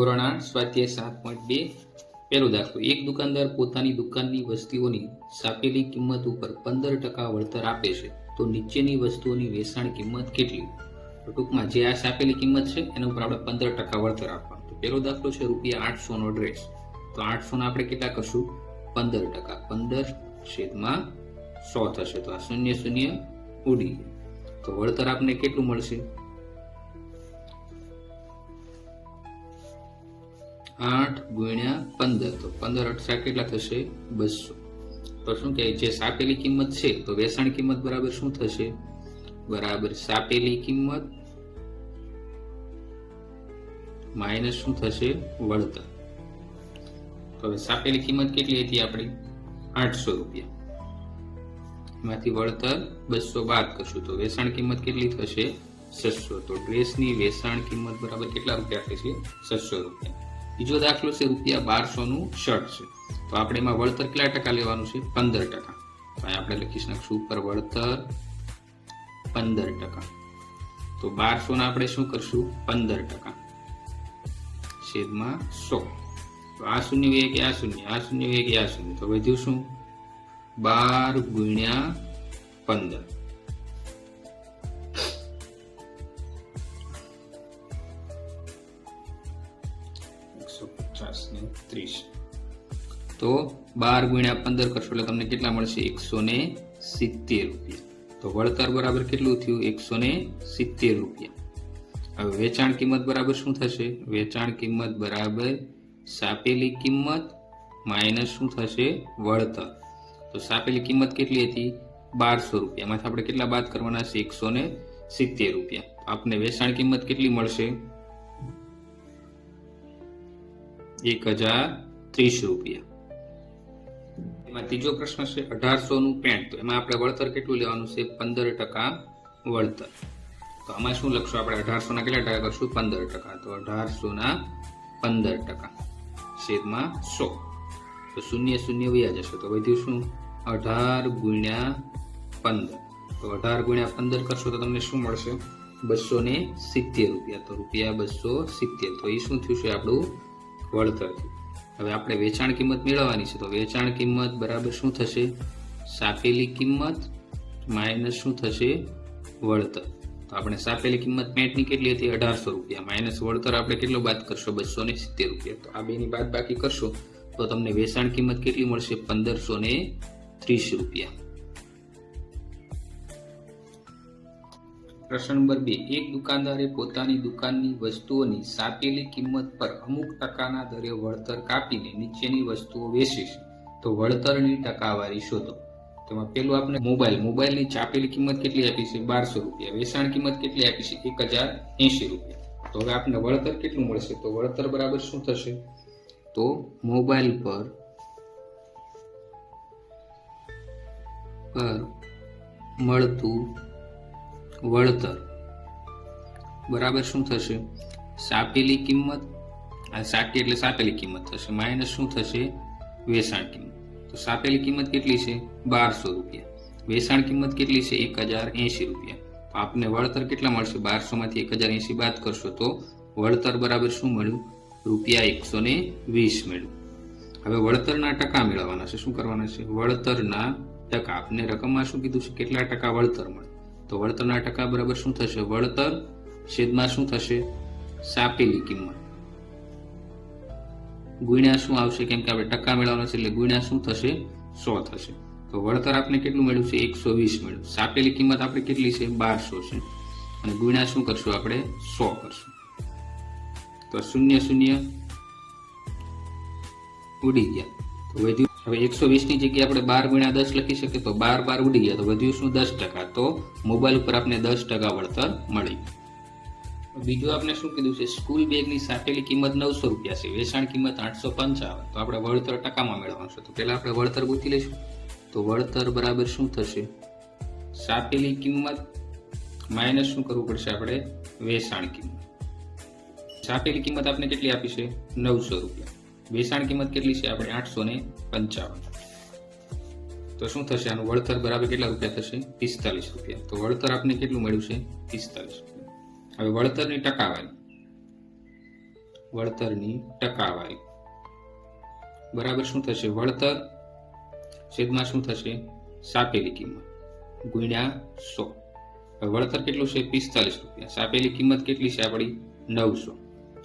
ધોરણ 8 સ્વાધ્યાય 7.2 પહેલો દાખલો. એક દુકાનદાર પોતાની દુકાનની વસ્તુઓની સાપેલી કિંમત ઉપર 15% વળતર આપે છે તો નીચેની વસ્તુઓની વેચાણ કિંમત કેટલી? તો ટૂંકમાં જે આ સાપેલી કિંમત છે એના ઉપર આપણે 15% વળતર આપવાનું. તો પહેલો દાખલો છે ₹800 નો ડ્રેસ. તો 800 ના આપણે કેટલા કરશું? 15%. 15/100 થશે. તો આ 0 ઉડી ગયા. તો વળતર આપને કેટલું મળશે? 8 × 15. તો 15 કેટલા થશે? 200. તો શું કહે, જે સાપેલી કિંમત છે તો વેચાણ કિંમત બરાબર શું થશે? બરાબર સાપેલી કિંમત માઇનસ શું થશે? વળતર. તો હવે સાપેલી કિંમત કેટલી હતી આપણી? ₹800. એમાંથી વળતર 200 બાદ કરશું તો વેચાણ કિંમત કેટલી થશે? 600. તો ડ્રેસની વેચાણ કિંમત બરાબર કેટલા રૂપિયા થશે? 600 રૂપિયા. બીજો દાખલો છે ₹1200 નું શર્ટ છે. તો આપણે એમાં વળતર કેટલા ટકા લેવાનું છે? 15%. તો આપણે લખી નાખશું ઉપર વળતર 15%. તો 1200 ના આપણે શું કરશું? 15% છેદમાં 100. તો આ શૂન્ય વે કે આ શૂન્ય, આ શૂન્ય વે કે આ શૂન્ય. તો વધ્યું શું? 12 × 15. તો 12 × 15 કરશો એટલે તમને કેટલા મળશે? 170 રૂપિયા. તો વળતર બરાબર કેટલું થયું? 170 રૂપિયા. હવે વેચાણ કિંમત બરાબર શું થશે? વેચાણ કિંમત બરાબર સાપેલી કિંમત માઇનસ શું થશે? વળતર. તો સાપેલી કિંમત કેટલી હતી? 1200 રૂપિયા. એમાંથી આપણે કેટલા બાદ કરવાના છે? 170 રૂપિયા. આપને વેચાણ કિંમત કેટલી મળશે? 1030 રૂપિયા. એમાં ત્રીજો પ્રશ્ન છે 1800 નું પેન્ટ. તો એમાં આપણે વળતર કેટલું લેવાનું છે? 15% વળતર. તો આમાં શું લખશું આપણે? 1800 ના કેટલા ટકા કરશું? 15%. તો 1800 ના 15% છેદમાં 100. તો 0 વયા જશે. તો વધ્યું શું? 18 × 15. તો 18 × 15 કરશો તો તમને શું મળશે? 270 રૂપિયા. તો ₹270. તો એ શું થયું છે? આપણું વળતર. હવે આપણે વેચાણ કિંમત મેળવવાની છે. તો વેચાણ કિંમત બરાબર શું થશે? સાપેલી કિંમત માઇનસ શું થશે? વળતર. તો આપણે સાપેલી કિંમત પેન્ટની કેટલી હતી? 1800 રૂપિયા. માઇનસ વળતર આપણે કેટલો બાદ કરશો? 270 રૂપિયા. તો આ બેની બાદ બાકી કરશો તો તમને વેચાણ કિંમત કેટલી મળશે? 1530 રૂપિયા. પ્રશ્ન નંબર 2. એક દુકાનદારે પોતાની દુકાનની વસ્તુઓની સાપેલી કિંમત પર અમુક ટકાના દરે વળતર કાપીને નીચેની વસ્તુઓ વેચી છે. તો વળતરની ટકાવારી શોધો. તેમાં પેલું આપણે મોબાઈલની ચાપેલી કિંમત કેટલી આપી છે? 1200 રૂપિયા. વેચાણ કિંમત કેટલી આપી છે? 1080 રૂપિયા. તો હવે આપણે વળતર કેટલું મળશે? તો વળતર બરાબર શું થશે? તો મોબાઈલ પર મળતું વળતર બરાબર શું થશે? સાપેલી કિંમત, આ સાકી એટલે સાપેલી કિંમત થશે, માઇનસ શું થશે? વેચાણ કિંમત. તો સાપેલી કિંમત કેટલી છે? 1200 રૂપિયા. વેચાણ કિંમત કેટલી છે? 1080 રૂપિયા. તો આપને વળતર કેટલા મળશે? 1200 માંથી 1080 બાદ કરશો તો વળતર બરાબર શું મળ્યું? ₹120 મળ્યું. હવે વળતરના ટકા મેળવવાના છે. શું કરવાના છે? વળતરના ટકા. આપને રકમમાં શું કીધું છે? કેટલા ટકા વળતર મળે? તો વળતરના ટકા બરાબર શું થશે? વળતર છેદમાં શું થશે? સાપેલી કિંમત ગુણ્યા શું આવશે? કેમ કે આપણે ટકા મેળવવાના છે એટલે ગુણ્યા શું થશે? 100 થશે. તો વળતર આપણે કેટલું મળ્યું છે? 120 મળ્યું. સાપેલી કિંમત આપણે કેટલી છે? 1200 છે. અને ગુણ્યા શું કરશું? આપણે 100 કરશું. તો 0 ઉડી ગયા. તો વધ્યું. હવે 120 ની જગ્યાએ આપણે 12 × 10 લખી શકીએ. તો 12 ઉડી ગયા. તો વધ્યું શું? 10%. તો મોબાઈલ ઉપર આપણે 10% વળતર મળી. બીજું આપણે શું કીધું છે? સ્કૂલ બેગની સાપેલી કિંમત 900 રૂપિયા છે. વેચાણ કિંમત 855. તો આપણે વળતર ટકામાં મેળવવાનું છે. તો પહેલા આપણે વળતર ગોતી લઈશું. તો વળતર બરાબર શું થશે? સાપેલી કિંમત માઇનસ શું કરવું પડશે? આપણે વેચાણ કિંમત. સાપેલી કિંમત આપણે કેટલી આપી છે? 900 રૂપિયા. વેચાણ કિંમત કેટલી છે? આપણે 855. તો શું થશે? આનું વળતર બરાબર કેટલા રૂપિયા થશે? 45 રૂપિયા. તો વળતર આપણે કેટલું મળ્યું છે? 45 રૂપિયા. હવે વળતરની ટકાવારી. વળતરની ટકાવારી બરાબર શું થશે? વળતર છેદમાં શું થશે? સાપેલી કિંમત ગુણ્યા 100. હવે વળતર કેટલું છે? 45 રૂપિયા. સાપેલી કિંમત કેટલી છે આપણી? 900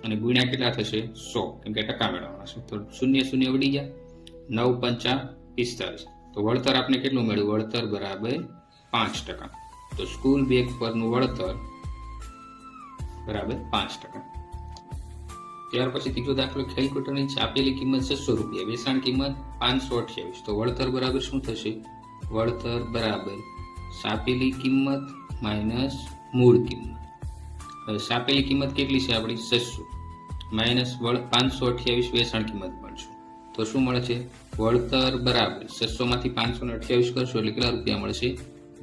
અને ગુણ્યા કેટલા થશે? 100, કેમ કે ટકા મેળવવાના છે. તો શૂન્ય શૂન્ય ઉડી ગયા. 9 પંચા 45. તો વળતર આપણે કેટલું મળ્યું? વળતર બરાબર 5%. તો સ્કૂલ બેગ પરનું વળતર બરાબર 5%. ત્યાર પછી ત્રીજો દાખલો, કેલ્ક્યુલેટરની છાપેલી કિંમત 600 રૂપિયા, વેચાણ કિંમત 528. તો વળતર બરાબર શું થશે? વળતર બરાબર છાપેલી કિંમત માઇનસ મૂળ કિંમત. હવે છાપેલી કિંમત કેટલી છે આપણી? 600 માઇનસ 528 વેચાણ કિંમત મળશે. તો શું મળે છે? વળતર બરાબર 600 માંથી 528 કરશો એટલે કેટલા રૂપિયા મળશે?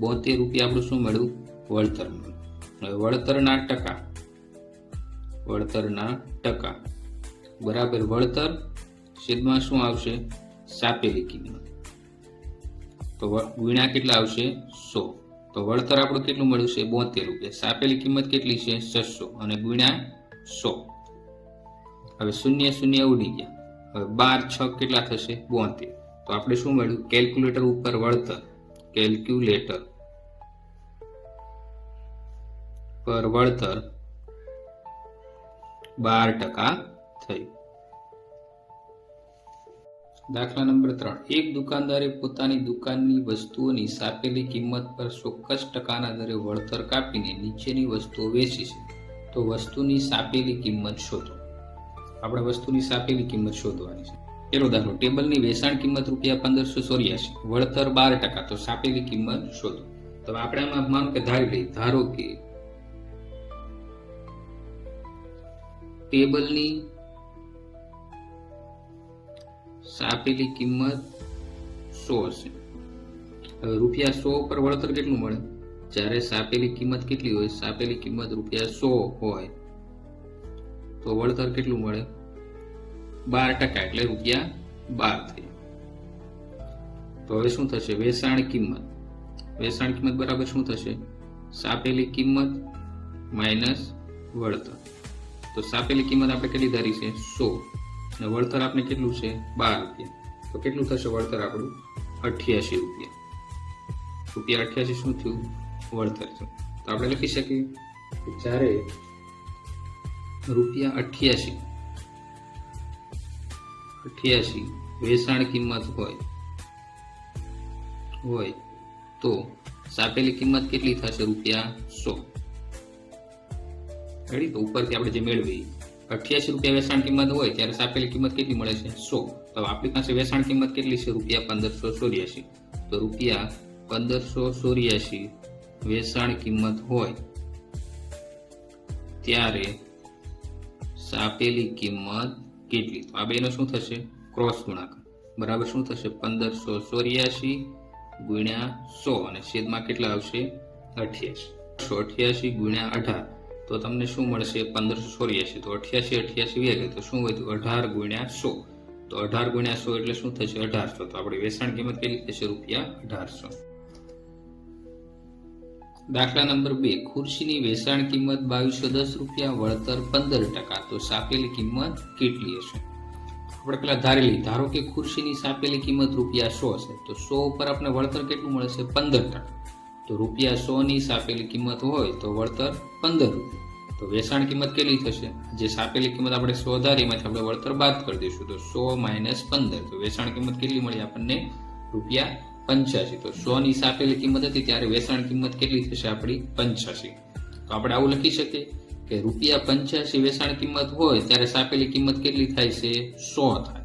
72 રૂપિયા આપણું શું મળ્યું? વળતર મળ્યું. હવે વળતરના ટકા બરાબર વળતર છેદમાં શું આવશે? છાપેલી કિંમત. તો ગુણ્યા કેટલા આવશે? 100. તો વળતર આપણું કેટલું મળ્યું છે? 72 રૂપિયા. છાપેલી કિંમત કેટલી છે? 600 અને ગુણ્યા 100. હવે શૂન્ય શૂન્ય ઉડી ગયા. હવે 12 6 કેટલા થશે? 72. તો આપણે શું મળ્યું? કેલ્ક્યુલેટર ઉપર વળતર, કેલ્ક્યુલેટર પર વળતર 12% થયું. દાખલા નંબર 3. એક દુકાનદારે પોતાની દુકાનની વસ્તુઓની છાપેલી કિંમત પર ચોક્કસ ટકાના દરે વળતર કાપીને નીચેની વસ્તુઓ વેચી છે. તો વસ્તુની છાપેલી કિંમત શોધો. આપણે વસ્તુની છાપેલી કિંમત શોધવાની છે. પેલો દાખલો, ટેબલની વેચાણ કિંમત રૂપિયા 1584, વળતર 12%. તો છાપેલી કિંમત શોધો. તો આપણે આમાં માનો કે ધારી લઈએ, ધારો કે ટેબલની છાપેલી કિંમત 100 છે. હવે રૂપિયા 100 પર વળતર કેટલું મળે? જ્યારે છાપેલી કિંમત કેટલી હોય? છાપેલી કિંમત રૂપિયા 100 હોય તો વળતર કેટલું મળે? 12%, એટલે રૂપિયા 12 થઈ. તો હવે શું થશે? વેચાણ કિંમત બરાબર શું થશે? છાપેલી કિંમત માઇનસ વળતર. તો છાપેલી કિંમત આપણે કેટલી ધારી છે? 100 અને વળતર આપણે કેટલું છે? 12 રૂપિયા. તો કેટલું થશે વળતર આપણું? 88 રૂપિયા. રૂપિયા 88 શું થયું? વળતર છે. તો આપણે લખી શકીએ કે જ્યારે રૂપિયા 88 વેચાણ કિંમત હોય તો છાપેલી કિંમત કેટલી થશે? રૂપિયા 100. તો ઉપરથી આપણે જે મેળવી 88 રૂપિયા વેચાણ કિંમત હોય ત્યારે છાપેલી કિંમત કેટલી મળે છે? 100. તો આપણી પાસે વેચાણ કિંમત કેટલી છે? રૂપિયા 1584. તો રૂપિયા 1584 વેચાણ કિંમત હોય ત્યારે છાપેલી કિંમત કેટલી? તો આ બેનો શું થશે? ક્રોસ ગુણાકાર. બરાબર શું થશે? 1584 ગુણ્યા 100 અને છેદમાં કેટલા આવશે? 88. 88 ગુણ્યા 18 તો તમને શું મળશે? 1584. તો 88 વેગે તો શું હોય? તો 18 ગુણ્યા 100. તો 18 ગુણ્યા 100 એટલે શું થશે? 1800. તો આપણે વેચાણ કિંમત કેટલી થશે? રૂપિયા 1800. દાખલા નંબર 2. ખુરશીની વેચાણ કિંમત 2210 રૂપિયા, વળતર 15%. તો છાપેલી કિંમત કેટલી હશે? આપણે પેલા ધારી લઈએ. ધારો કે ખુરશીની છાપેલી કિંમત રૂપિયા 100 છે. તો 100 ઉપર આપણે વળતર કેટલું મળે છે? 15%. તો રૂપિયા 100 ની છાપેલી કિંમત હોય તો વળતર 15 રૂપિયા. તો વેચાણ કિંમત કેટલી થશે? જે છાપેલી કિંમત આપણે 100 ધારી એમાંથી આપણે વળતર બાદ કરી દઈશું. તો 100 માઇનસ 15. તો વેચાણ કિંમત કેટલી મળી આપણને? રૂપિયા 85. તો 100 ની છાપેલી કિંમત હતી ત્યારે વેચાણ કિંમત કેટલી થશે આપણી? 85. તો આપણે આવું લખી શકીએ કે રૂપિયા 85 વેચાણ કિંમત હોય ત્યારે છાપેલી કિંમત કેટલી થાય છે? 100 થાય.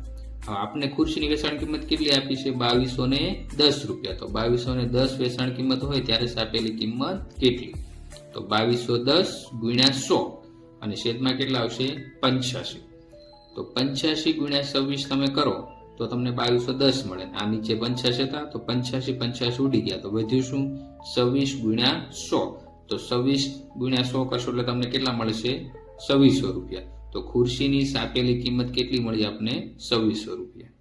આપણે ખુરશીની વેચાણ કિંમત કેટલી આપી છે? 2210 રૂપિયા. તો 2210 વેચાણ કિંમત હોય ત્યારે છાપેલી કિંમત કેટલી? તો 2210 ગુણ્યા 100 અને છેદમાં કેટલા આવશે? 85. તો 85 ગુણ્યા 26 તમે કરો તો તમને 2210 મળે. આ નીચે 85 હતા તો 85 ઉડી ગયા. તો વધ્યું શું? 26 ગુણ્યા 100. તો 26 ગુણ્યા 100 કરશો એટલે તમને કેટલા મળશે? 2600 રૂપિયા. તો ખુરશીની છાપેલી કિંમત કેટલી મળી આપને? 2600 રૂપિયા.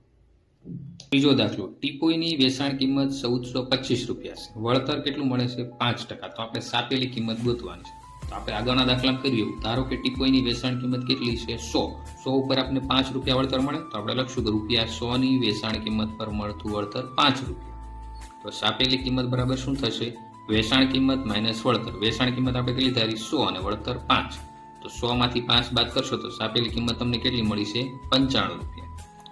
ત્રીજો દાખલો, ટીપોઈની વેચાણ કિંમત 1425 રૂપિયા છે, વળતર કેટલું મળે છે? 5%. તો આપણે છાપેલી કિંમત ગોતવાની છે. તો આપણે આગળના દાખલા કરીએ. ધારો કે ટીપોઈની વેચાણ કિંમત કેટલી છે? 100 ઉપર આપણને 5 રૂપિયા વળતર મળે, તો આપણે લખશું કે ₹100 ની વેચાણ કિંમત પર મળતું વળતર 5 રૂપિયા. તો સાપેલી કિંમત બરાબર શું થશે? વેચાણ કિંમત માઇનસ વળતર. વેચાણ કિંમત આપણે કેટલી ધારી? 100 અને વળતર 5. તો 100 માંથી 5 બાદ કરશો તો સાપેલી કિંમત તમને કેટલી મળી છે? 95 રૂપિયા.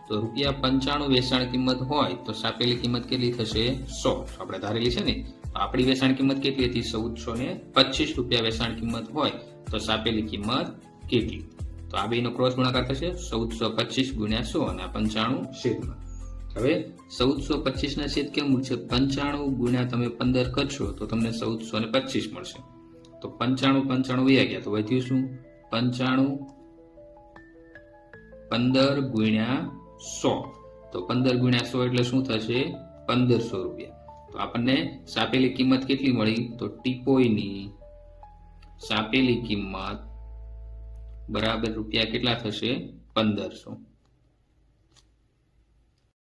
તો ₹95 વેચાણ કિંમત હોય તો સાપેલી કિંમત કેટલી થશે? 100. આપણે ધારેલી છે ને. તો આપણી વેચાણ કિંમત કેટલી હતી? 1425 રૂપિયા વેચાણ કિંમત હોય તો સાપેલી કિંમત કેટલી? તો આ બેનો ક્રોસ ગુણાકાર થશે 1425 ગુણ્યા 100 અને 95 છેદમાં. હવે 1425 ના છેદ કેમ મળશે? 95 ગુણ્યા તમે 15 કરશો તો તમને 1425 મળશે. તો 95 વયા ગયા તો વધ્યું શું? 95 15 ગુણ્યા 100. તો 15 ગુણ્યા 100 એટલે શું થશે? 1500 રૂપિયા. તો આપણને સાપેલી કિંમત કેટલી મળી? તો ટીપોઈની સાપેલી કિંમત બરાબર રૂપિયા કેટલા થશે? 1500.